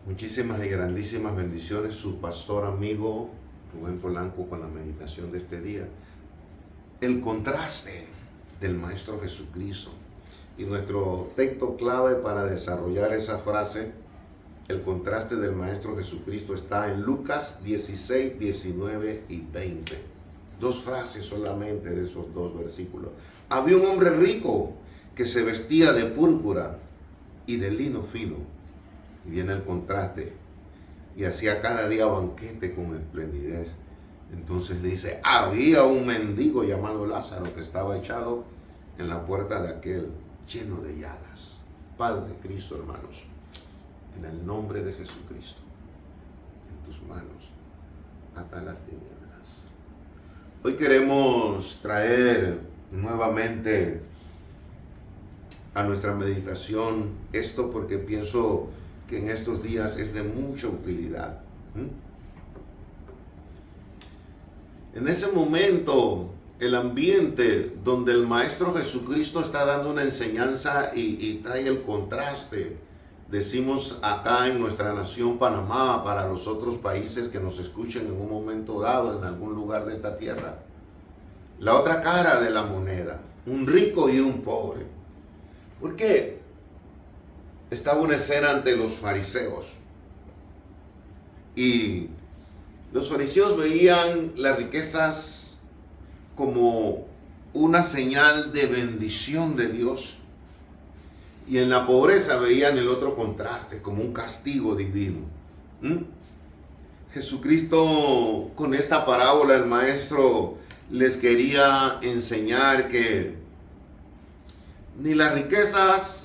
Muchísimas y grandísimas bendiciones, su pastor amigo Rubén Polanco, con la meditación de este día. El contraste del Maestro Jesucristo. Y nuestro texto clave para desarrollar esa frase, el contraste del Maestro Jesucristo, está en Lucas 16, 19 y 20. Dos frases solamente de esos dos versículos. Había un hombre rico que se vestía de púrpura y de lino fino. Y viene el contraste. Y hacía cada día banquete con esplendidez. Entonces dice, había un mendigo llamado Lázaro que estaba echado en la puerta de aquel, lleno de llagas. Padre de Cristo, hermanos, en el nombre de Jesucristo, en tus manos ata las tinieblas. Hoy queremos traer nuevamente a nuestra meditación esto, porque pienso que en estos días es de mucha utilidad. En ese momento, el ambiente donde el Maestro Jesucristo está dando una enseñanza y trae el contraste, decimos acá en nuestra nación Panamá, para los otros países que nos escuchen en un momento dado en algún lugar de esta tierra, la otra cara de la moneda, un rico y un pobre. ¿Por qué? Estaba una escena ante los fariseos y los fariseos veían las riquezas como una señal de bendición de Dios, y en la pobreza veían el otro contraste como un castigo divino. Jesucristo, con esta parábola, el maestro les quería enseñar que ni las riquezas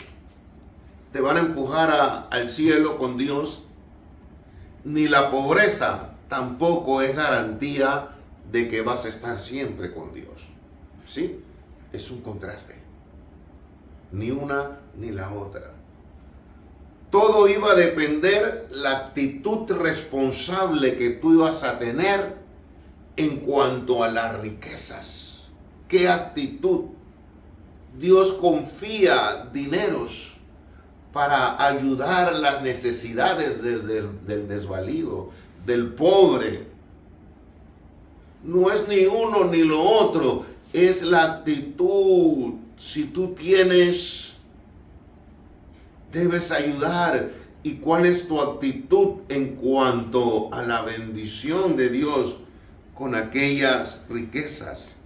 te van a empujar al cielo con Dios, ni la pobreza tampoco es garantía de que vas a estar siempre con Dios. ¿Sí? Es un contraste. Ni una ni la otra. Todo iba a depender la actitud responsable que tú ibas a tener en cuanto a las riquezas. ¿Qué actitud? Dios confía dineros para ayudar las necesidades del desvalido, del pobre. No es ni uno ni lo otro, es la actitud. Si tú tienes, debes ayudar. ¿Y cuál es tu actitud en cuanto a la bendición de Dios con aquellas riquezas?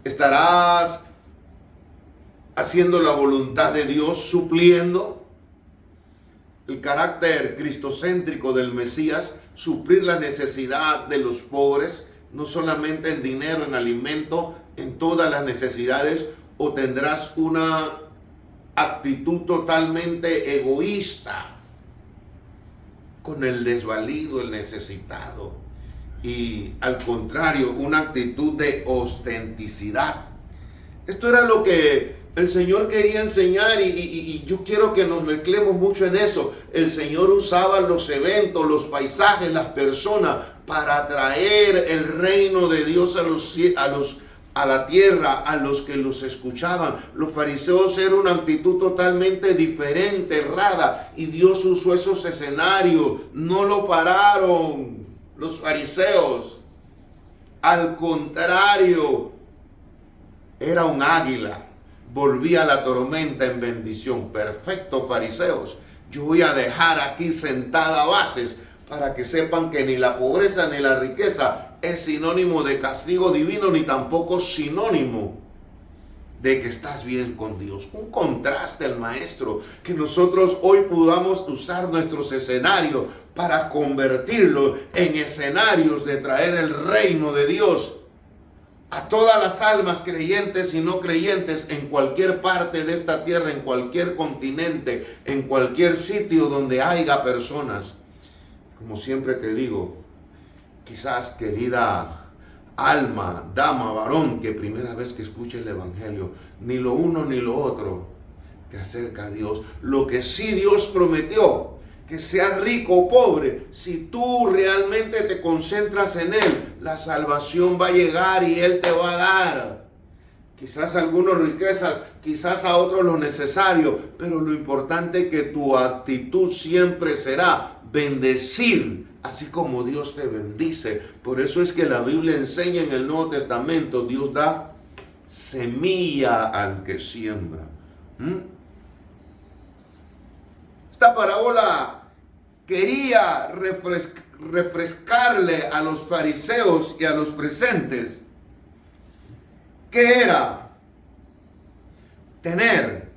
¿Estarás haciendo la voluntad de Dios, supliendo el carácter cristocéntrico del Mesías, suplir la necesidad de los pobres, no solamente en dinero, en alimento, en todas las necesidades? ¿O tendrás una actitud totalmente egoísta con el desvalido, el necesitado? Y al contrario, una actitud de ostenticidad. Esto era lo que el Señor quería enseñar, y yo quiero que nos mezclemos mucho en eso. El Señor usaba los eventos, los paisajes, las personas para atraer el reino de Dios a la tierra, a los que los escuchaban. Los fariseos eran una actitud totalmente diferente, errada, y Dios usó esos escenarios. No lo pararon los fariseos. Al contrario, era un águila. Volvía la tormenta en bendición. Perfecto, fariseos. Yo voy a dejar aquí sentada bases para que sepan que ni la pobreza ni la riqueza es sinónimo de castigo divino, ni tampoco sinónimo de que estás bien con Dios. Un contraste al maestro, que nosotros hoy podamos usar nuestros escenarios para convertirlos en escenarios de traer el reino de Dios a todas las almas, creyentes y no creyentes, en cualquier parte de esta tierra, en cualquier continente, en cualquier sitio donde haya personas. Como siempre te digo, quizás, querida alma, dama, varón, que primera vez que escuche el evangelio, ni lo uno ni lo otro te acerca a Dios. Lo que sí Dios prometió, que seas rico o pobre, si tú realmente te concentras en Él, la salvación va a llegar y Él te va a dar. quizás a algunos riquezas, quizás a otros lo necesario, pero lo importante es que tu actitud siempre será bendecir, así como Dios te bendice. Por eso es que la Biblia enseña en el Nuevo Testamento, Dios da semilla al que siembra. Esta parábola quería refrescarle a los fariseos y a los presentes. ¿Qué era? Tener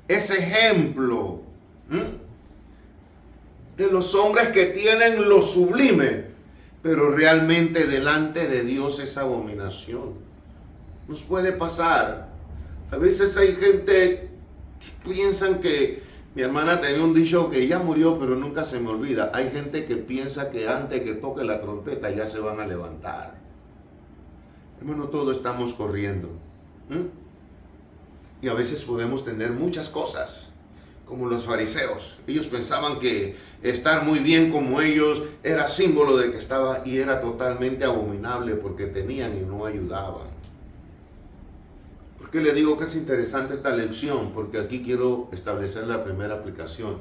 ese ejemplo de los hombres que tienen lo sublime, pero realmente delante de Dios es abominación. Nos puede pasar. A veces hay gente que piensan que, mi hermana tenía un dicho que ya murió, pero nunca se me olvida. Hay gente que piensa que antes que toque la trompeta ya se van a levantar. Hermano, todos estamos corriendo. Y a veces podemos tener muchas cosas, como los fariseos. Ellos pensaban que estar muy bien como ellos era símbolo de que estaba, y era totalmente abominable porque tenían y no ayudaban. ¿Por qué le digo que es interesante esta lección? Porque aquí quiero establecer la primera aplicación.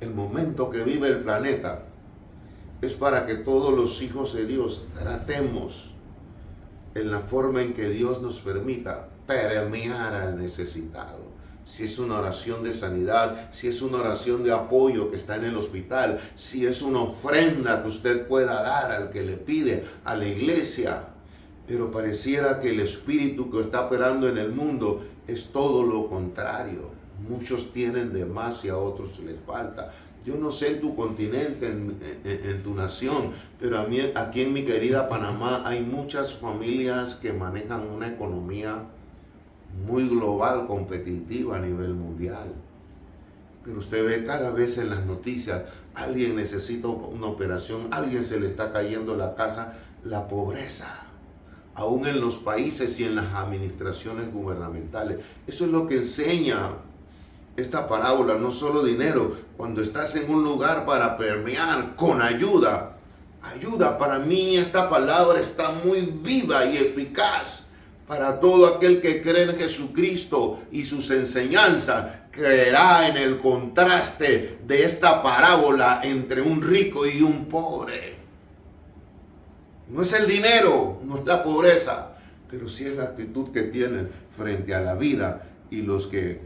El momento que vive el planeta es para que todos los hijos de Dios tratemos en la forma en que Dios nos permita permear al necesitado. Si es una oración de sanidad, si es una oración de apoyo que está en el hospital, si es una ofrenda que usted pueda dar al que le pide, a la iglesia. Pero pareciera que el espíritu que está operando en el mundo es todo lo contrario. Muchos tienen de más y a otros les falta. Yo no sé en tu continente, en tu nación, pero aquí en mi querida Panamá hay muchas familias que manejan una economía muy global, competitiva a nivel mundial. Pero usted ve cada vez en las noticias, alguien necesita una operación, alguien se le está cayendo la casa, la pobreza, aún en los países y en las administraciones gubernamentales. Eso es lo que enseña esta parábola, no solo dinero. Cuando estás en un lugar para permear con ayuda, para mí esta palabra está muy viva y eficaz para todo aquel que cree en Jesucristo y sus enseñanzas. Creerá en el contraste de esta parábola entre un rico y un pobre. No es el dinero, no es la pobreza, pero sí es la actitud que tienen frente a la vida y los que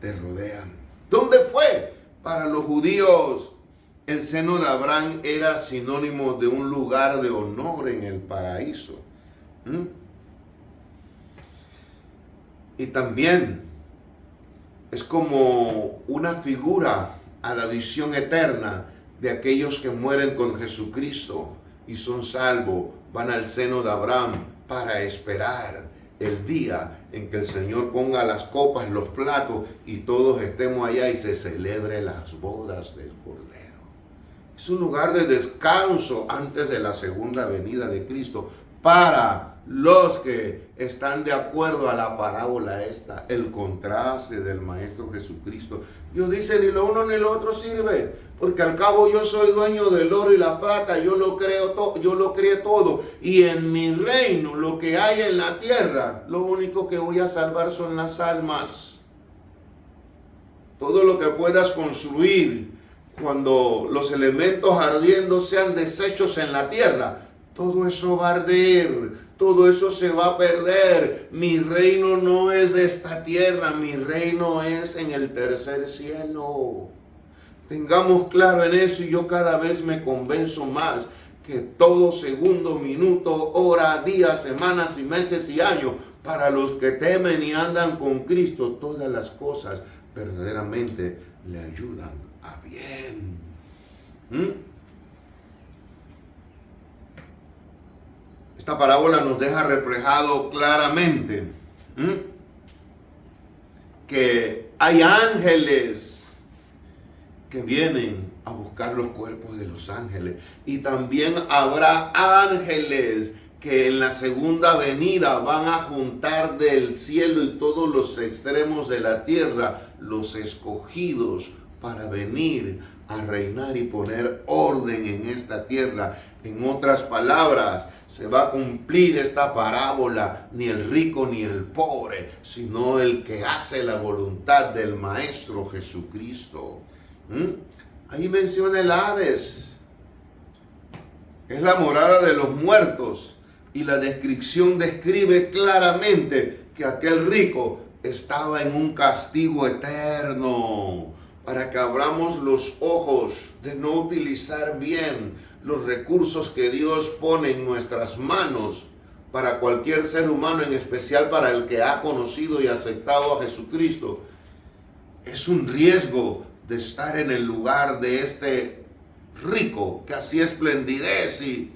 te rodean. ¿Dónde fue? Para los judíos, el seno de Abraham era sinónimo de un lugar de honor en el paraíso. Y también es como una figura a la visión eterna de aquellos que mueren con Jesucristo y son salvos, van al seno de Abraham para esperar el día en que el Señor ponga las copas, los platos y todos estemos allá y se celebre las bodas del Cordero. Es un lugar de descanso antes de la segunda venida de Cristo para los que están de acuerdo a la parábola esta, el contraste del Maestro Jesucristo. Dios dice, ni lo uno ni lo otro sirve, porque al cabo yo soy dueño del oro y la plata, yo lo creé todo, y en mi reino, lo que hay en la tierra, lo único que voy a salvar son las almas. Todo lo que puedas construir, cuando los elementos ardiendo sean deshechos en la tierra, todo eso va a arder. Todo eso se va a perder. Mi reino no es de esta tierra, mi reino es en el tercer cielo. Tengamos claro en eso, y yo cada vez me convenzo más que todo segundo, minuto, hora, día, semanas y meses y años, para los que temen y andan con Cristo, todas las cosas verdaderamente le ayudan a bien. Esta parábola nos deja reflejado claramente que hay ángeles que vienen a buscar los cuerpos de los ángeles. Y también habrá ángeles que en la segunda venida van a juntar del cielo y todos los extremos de la tierra, los escogidos para venir a reinar y poner orden en esta tierra. En otras palabras, se va a cumplir esta parábola, ni el rico ni el pobre, sino el que hace la voluntad del Maestro Jesucristo. Ahí menciona el Hades. Es la morada de los muertos. Y la descripción describe claramente que aquel rico estaba en un castigo eterno, para que abramos los ojos de no utilizar bien los recursos que Dios pone en nuestras manos para cualquier ser humano, en especial para el que ha conocido y aceptado a Jesucristo. Es un riesgo de estar en el lugar de este rico que hacía esplendidez y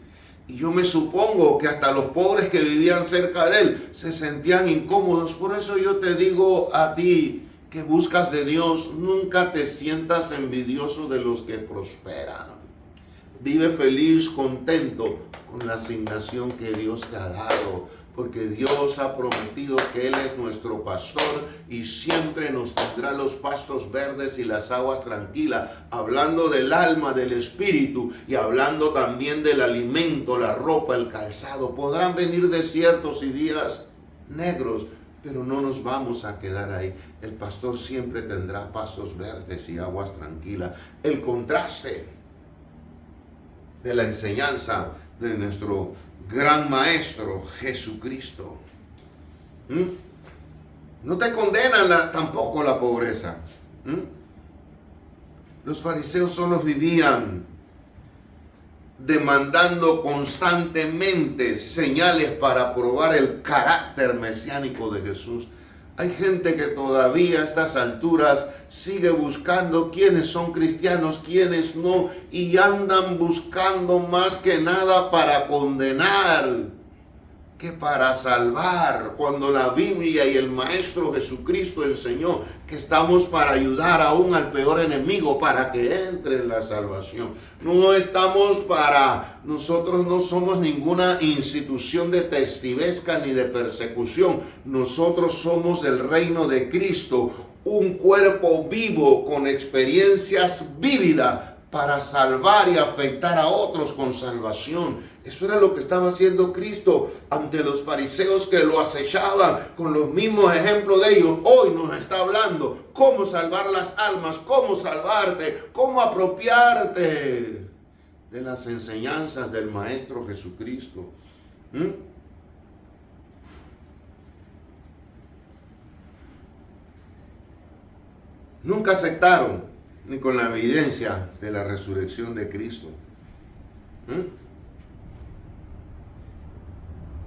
yo me supongo que hasta los pobres que vivían cerca de él se sentían incómodos. Por eso yo te digo a ti que buscas de Dios, nunca te sientas envidioso de los que prosperan. Vive feliz, contento con la asignación que Dios te ha dado, porque Dios ha prometido que Él es nuestro pastor y siempre nos tendrá los pastos verdes y las aguas tranquilas, hablando del alma, del espíritu y hablando también del alimento, la ropa, el calzado. Podrán venir desiertos y días negros, pero no nos vamos a quedar ahí. El pastor siempre tendrá pastos verdes y aguas tranquilas. El contraste de la enseñanza de nuestro gran maestro Jesucristo. No te condenan tampoco la pobreza. Los fariseos solo vivían demandando constantemente señales para probar el carácter mesiánico de Jesús. Hay gente que todavía a estas alturas sigue buscando quiénes son cristianos, quiénes no, y andan buscando más que nada para condenar que para salvar, cuando la Biblia y el Maestro Jesucristo enseñó que estamos para ayudar aún al peor enemigo para que entre en la salvación. No estamos nosotros no somos ninguna institución de testivesca ni de persecución. Nosotros somos el reino de Cristo, un cuerpo vivo con experiencias vívidas para salvar y afectar a otros con salvación. Eso era lo que estaba haciendo Cristo ante los fariseos que lo acechaban con los mismos ejemplos de ellos. Hoy nos está hablando cómo salvar las almas, cómo salvarte, cómo apropiarte de las enseñanzas del Maestro Jesucristo. Nunca aceptaron ni con la evidencia de la resurrección de Cristo.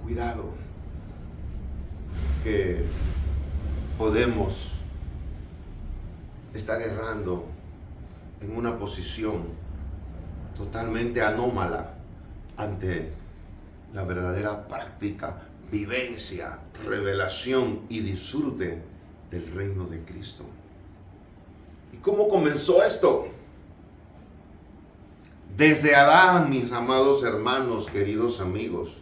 Cuidado, que podemos estar errando en una posición totalmente anómala ante la verdadera práctica, vivencia, revelación y disfrute del reino de Cristo. ¿Y cómo comenzó esto? Desde Adán, mis amados hermanos, queridos amigos.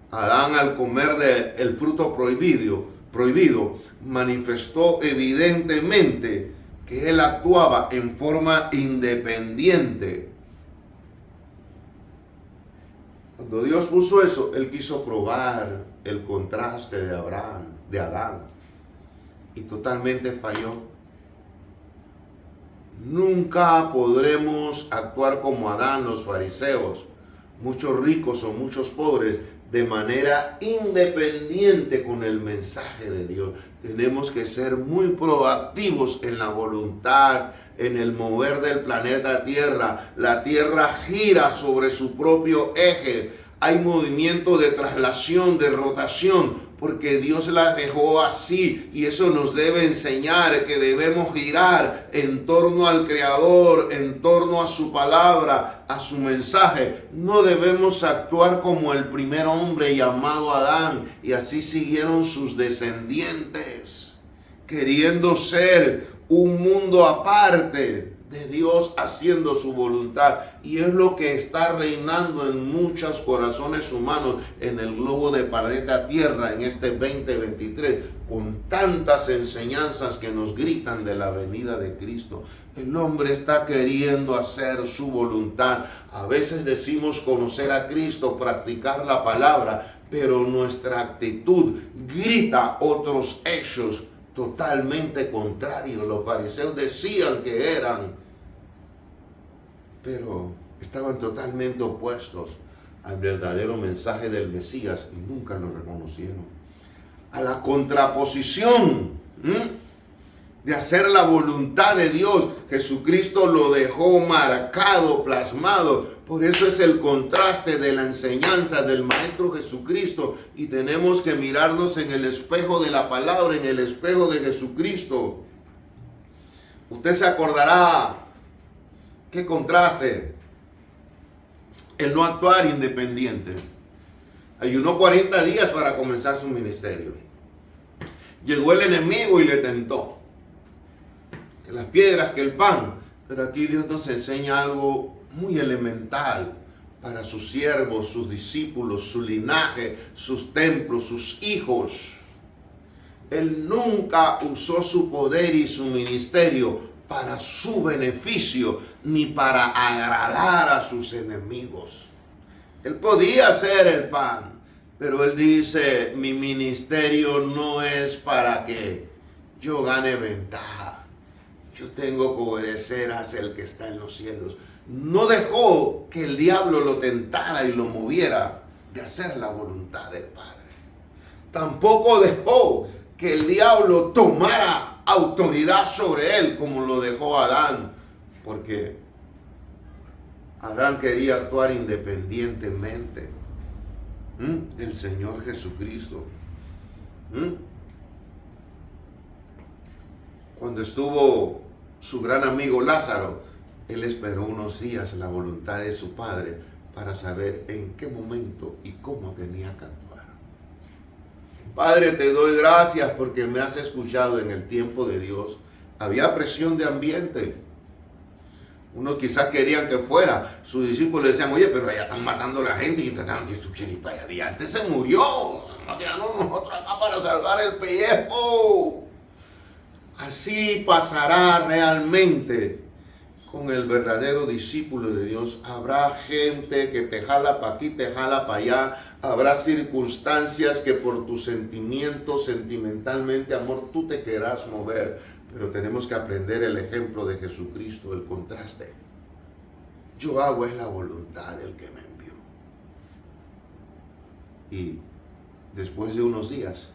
Adán, al comer del fruto prohibido, manifestó evidentemente que él actuaba en forma independiente. Cuando Dios puso eso, él quiso probar el contraste de Adán, y totalmente falló. Nunca podremos actuar como Adán, los fariseos, muchos ricos o muchos pobres, de manera independiente con el mensaje de Dios. Tenemos que ser muy proactivos en la voluntad, en el mover del planeta Tierra. La Tierra gira sobre su propio eje. Hay movimiento de traslación, de rotación, porque Dios la dejó así, y eso nos debe enseñar que debemos girar en torno al Creador, en torno a su palabra, a su mensaje. No debemos actuar como el primer hombre llamado Adán, y así siguieron sus descendientes, queriendo ser un mundo aparte de Dios haciendo su voluntad. Y es lo que está reinando en muchos corazones humanos en el globo de planeta Tierra en este 2023, con tantas enseñanzas que nos gritan de la venida de Cristo. El hombre está queriendo hacer su voluntad. A veces decimos conocer a Cristo, practicar la palabra, pero nuestra actitud grita otros hechos totalmente contrarios. Los fariseos decían que eran, pero estaban totalmente opuestos al verdadero mensaje del Mesías y nunca lo reconocieron. A la contraposición de hacer la voluntad de Dios, Jesucristo lo dejó marcado, plasmado. Por eso es el contraste de la enseñanza del Maestro Jesucristo, y tenemos que mirarnos en el espejo de la palabra, en el espejo de Jesucristo. Usted se acordará, qué contraste, el no actuar independiente. Ayunó 40 días para comenzar su ministerio. Llegó el enemigo y le tentó, que las piedras, que el pan. Pero aquí Dios nos enseña algo muy elemental para sus siervos, sus discípulos, su linaje, sus templos, sus hijos. Él nunca usó su poder y su ministerio para su beneficio, ni para agradar a sus enemigos. Él podía hacer el pan, pero él dice, mi ministerio no es para que yo gane ventaja. Yo tengo que obedecer hacia el que está en los cielos. No dejó que el diablo lo tentara y lo moviera de hacer la voluntad del Padre. Tampoco dejó que el diablo tomara autoridad sobre él como lo dejó Adán, porque Adán quería actuar independientemente del Señor Jesucristo. Cuando estuvo su gran amigo Lázaro, él esperó unos días la voluntad de su Padre para saber en qué momento y cómo tenía que actuar. Padre, te doy gracias porque me has escuchado en el tiempo de Dios. Había presión de ambiente. Unos quizás querían que fuera. Sus discípulos decían, oye, pero allá están matando a la gente y tú quieres ir para allá. Antes se murió. No quedamos nosotros acá para salvar el pellejo. Así pasará realmente con el verdadero discípulo de Dios. Habrá gente que te jala para aquí, te jala para allá. Habrá circunstancias que por tus sentimientos, sentimentalmente, amor, tú te querrás mover. Pero tenemos que aprender el ejemplo de Jesucristo, el contraste. Yo hago es la voluntad del que me envió. Y después de unos días,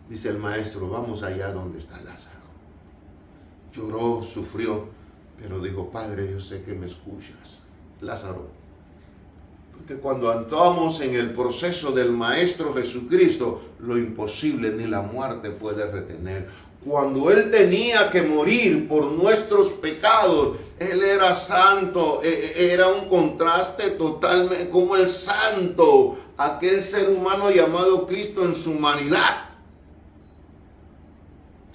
dice el maestro, vamos allá donde está Lázaro. Lloró, sufrió, pero dijo, Padre, yo sé que me escuchas. Lázaro, porque cuando andamos en el proceso del Maestro Jesucristo, lo imposible ni la muerte puede retener. Cuando Él tenía que morir por nuestros pecados, Él era santo, era un contraste totalmente como el santo, aquel ser humano llamado Cristo en su humanidad.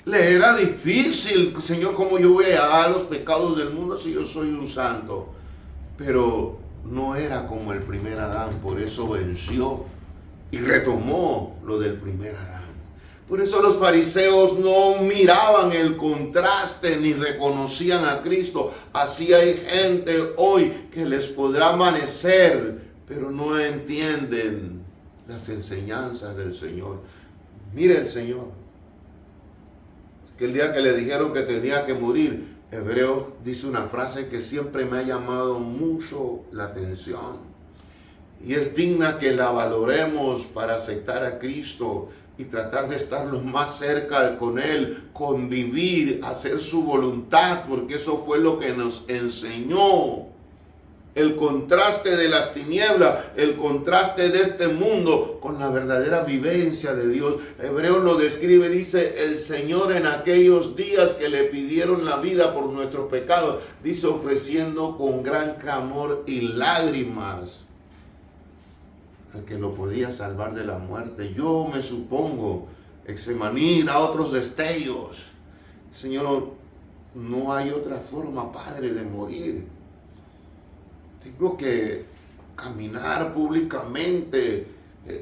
Le era difícil, Señor, ¿cómo yo voy a pagar los pecados del mundo si yo soy un santo? Pero no era como el primer Adán, por eso venció y retomó lo del primer Adán. Por eso los fariseos no miraban el contraste ni reconocían a Cristo. Así hay gente hoy que les podrá amanecer, pero no entienden las enseñanzas del Señor. Mire el Señor, que el día que le dijeron que tenía que morir, Hebreos dice una frase que siempre me ha llamado mucho la atención. Y es digna que la valoremos para aceptar a Cristo y tratar de estar lo más cerca con Él, convivir, hacer su voluntad, porque eso fue lo que nos enseñó. El contraste de las tinieblas, el contraste de este mundo con la verdadera vivencia de Dios. Hebreos lo describe, dice, el Señor en aquellos días que le pidieron la vida por nuestros pecados, dice, ofreciendo con gran clamor y lágrimas al que lo podía salvar de la muerte. Yo me supongo, Exemaní da otros destellos. Señor, no hay otra forma, Padre, de morir. Tengo que caminar públicamente,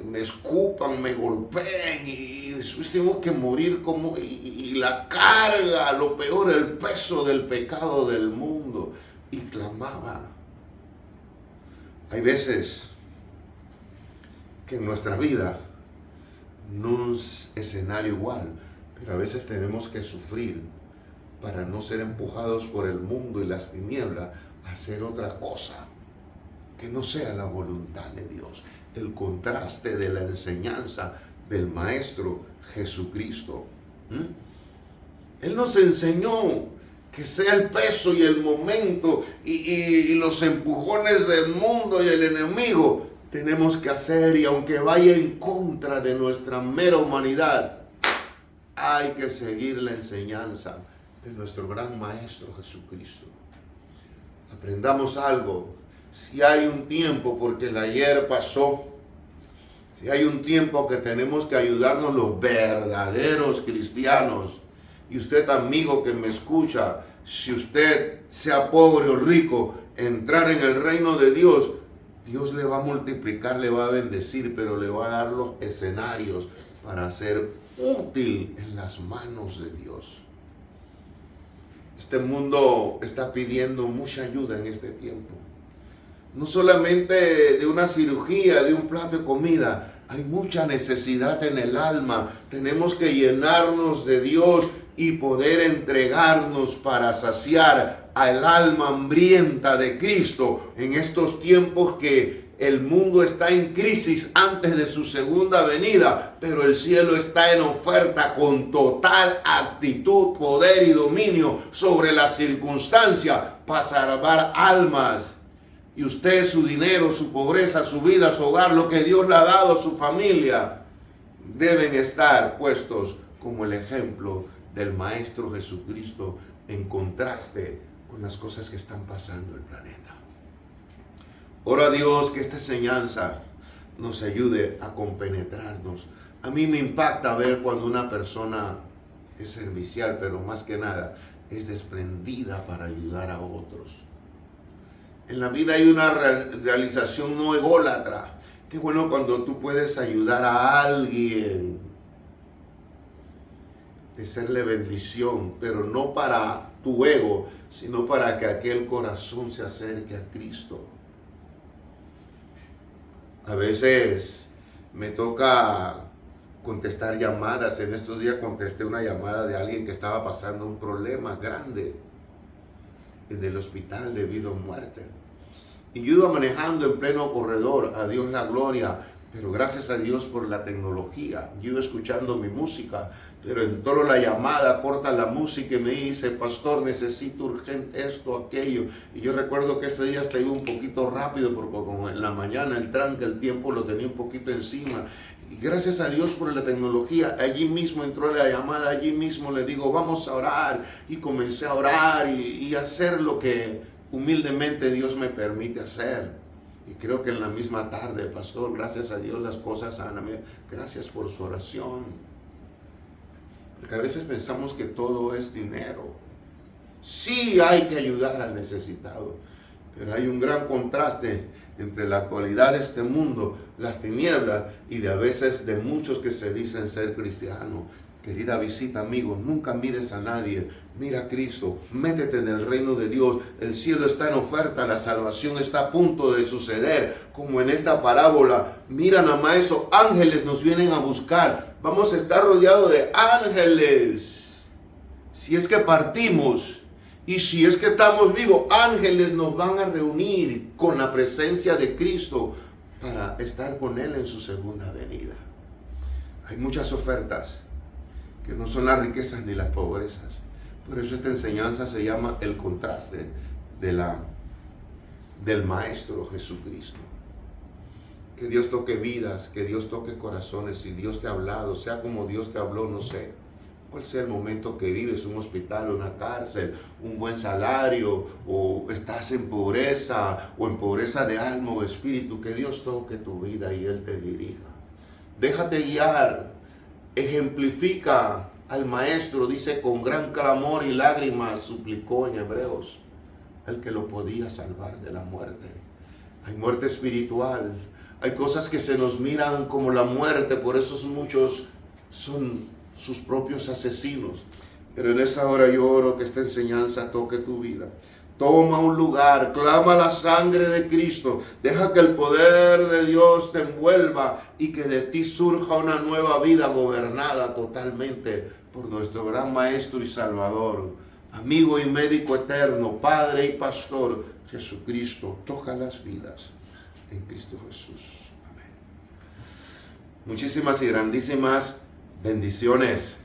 me escupan, me golpeen y después tengo que morir como y la carga, lo peor, el peso del pecado del mundo. Y clamaba. Hay veces que en nuestra vida no es escenario igual, pero a veces tenemos que sufrir para no ser empujados por el mundo y las tinieblas a hacer otra cosa que no sea la voluntad de Dios. El contraste de la enseñanza del Maestro Jesucristo. Él nos enseñó que sea el peso y el momento y los empujones del mundo y el enemigo, tenemos que hacer, y aunque vaya en contra de nuestra mera humanidad, hay que seguir la enseñanza de nuestro gran Maestro Jesucristo. Aprendamos algo. Si hay un tiempo, porque el ayer pasó, si hay un tiempo que tenemos que ayudarnos los verdaderos cristianos, y usted, amigo que me escucha, si usted, sea pobre o rico, entrar en el reino de Dios, Dios le va a multiplicar, le va a bendecir, pero le va a dar los escenarios para ser útil en las manos de Dios. Este mundo está pidiendo mucha ayuda en este tiempo. No solamente de una cirugía, de un plato de comida. Hay mucha necesidad en el alma. Tenemos que llenarnos de Dios y poder entregarnos para saciar al alma hambrienta de Cristo en estos tiempos que el mundo está en crisis antes de su segunda venida, pero el cielo está en oferta con total actitud, poder y dominio sobre las circunstancias para salvar almas. Y usted, su dinero, su pobreza, su vida, su hogar, lo que Dios le ha dado a su familia, deben estar puestos como el ejemplo del Maestro Jesucristo en contraste con las cosas que están pasando en el planeta. Oro a Dios que esta enseñanza nos ayude a compenetrarnos. A mí me impacta ver cuando una persona es servicial, pero más que nada es desprendida para ayudar a otros. En la vida hay una realización no ególatra. Qué bueno cuando tú puedes ayudar a alguien, de serle bendición, pero no para tu ego, sino para que aquel corazón se acerque a Cristo. A veces me toca contestar llamadas. En estos días contesté una llamada de alguien que estaba pasando un problema grande en el hospital debido a muerte. Y yo iba manejando en pleno corredor, a Dios la gloria, pero gracias a Dios por la tecnología. Yo iba escuchando mi música, pero entró la llamada, corta la música y me dice: pastor, necesito urgente esto, aquello. Y yo recuerdo que ese día hasta iba un poquito rápido, porque como en la mañana el tranque, el tiempo lo tenía un poquito encima. Y gracias a Dios por la tecnología, allí mismo entró la llamada, allí mismo le digo: vamos a orar. Y comencé a orar y hacer lo que humildemente Dios me permite hacer. Y creo que en la misma tarde: pastor, gracias a Dios las cosas andan bien. Gracias por su oración. Porque a veces pensamos que todo es dinero. Sí hay que ayudar al necesitado, pero hay un gran contraste entre la actualidad de este mundo, las tinieblas, y de a veces de muchos que se dicen ser cristianos. Querida visita, amigo, nunca mires a nadie, mira a Cristo, métete en el reino de Dios. El cielo está en oferta, la salvación está a punto de suceder, como en esta parábola. Mira nada más eso, ángeles nos vienen a buscar, vamos a estar rodeados de ángeles. Si es que partimos y si es que estamos vivos, ángeles nos van a reunir con la presencia de Cristo para estar con Él en su segunda venida. Hay muchas ofertas que no son las riquezas ni las pobrezas. Por eso esta enseñanza se llama el contraste del Maestro Jesucristo. Que Dios toque vidas, que Dios toque corazones. Si Dios te ha hablado, sea como Dios te habló, no sé cuál sea el momento que vives, un hospital, una cárcel, un buen salario, o estás en pobreza, o en pobreza de alma o espíritu, que Dios toque tu vida y Él te dirija. Déjate guiar. Ejemplifica al Maestro, dice, con gran clamor y lágrimas suplicó en Hebreos al que lo podía salvar de la muerte. Hay muerte espiritual, hay cosas que se nos miran como la muerte, por eso muchos son sus propios asesinos. Pero en esta hora yo oro que esta enseñanza toque tu vida. Toma un lugar, clama la sangre de Cristo, deja que el poder de Dios te envuelva y que de ti surja una nueva vida gobernada totalmente por nuestro gran Maestro y Salvador, amigo y médico eterno, Padre y Pastor, Jesucristo. Toca las vidas en Cristo Jesús. Amén. Muchísimas y grandísimas bendiciones.